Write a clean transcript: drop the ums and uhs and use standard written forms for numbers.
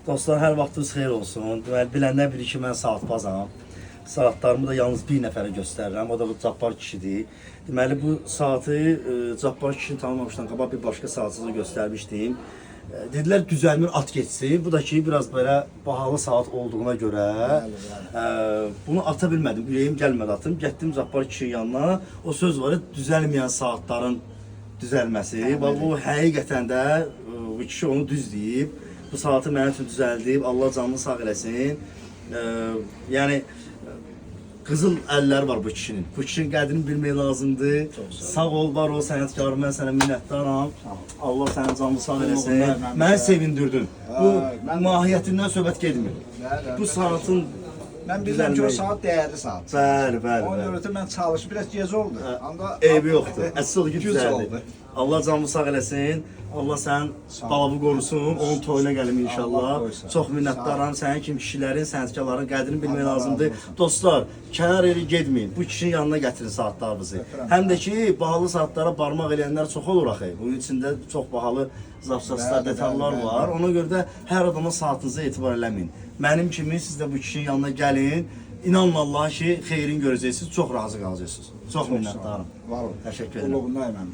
Dostlar, hər vaxtınız xeyir olsun. Deməli, bilənlər bilir ki, mən saatbazam. Saatlarımı da yalnız bir nəfərə göstərirəm. O da bu Cabbar kişidir. Deməli, bu saatı Cabbar kişini tanımamışdan qabaq bir başqa saatsıza göstərmişdim. Dedilər, düzəlmir, at geçsin. Bu da ki, biraz belə bahalı saat olduğuna görə bunu ata bilmədim. Ürəyim gəlmədi atım. Getdim Cabbar kişinin yanına. O söz var, düzəlməyən saatların düzəlməsi. Bu həqiqətən də bu kişi onu düz deyib. Bu saatı mənim üçün düzəldib. Allah canını sağ eləsin. Yəni qızıl əlləri var bu kişinin. Bu kişinin qədrini bilmək lazımdır. Sağ ol, var ol sənətkarım, mən sənə minnətdaram. Allah sənin canını sağ eləsin. Məni sevindirdin. Bu mahiyyətindən söhbət getmir. Bu saatın mən bilirəm ki, o saat dəyərli saat. Bəli. Ona görə də mən çalışdım. Biraz gec oldu. Eybi yoxdur. Əsl oldu ki, düzəldi. Allah canını sağ eləsin. Allah sənin balavı qorusun. Onun toyuna gəlim inşallah. Çox minnətdaram. Sənin kimi kişilərin, sənətkarların qədrini bilmək lazımdır. Dostlar, kənar eli getməyin. Bu kişinin yanına gətirin saatlarınızı. Həm də ki, bahalı saatlara barmaq eləyənlər çox olur axı. Bunun içində çox bahalı zapsaslar, detallar var. Ona görə də hər adama saatınıza etibar eləməyin. Mənim kimi siz də bu kişinin yanına gəlin. İnanın Allah ki, xeyrin görəcəksiniz, çox razı qalacaqsınız. Çox minnətdarım. Var olun. Təşəkkür edirəm.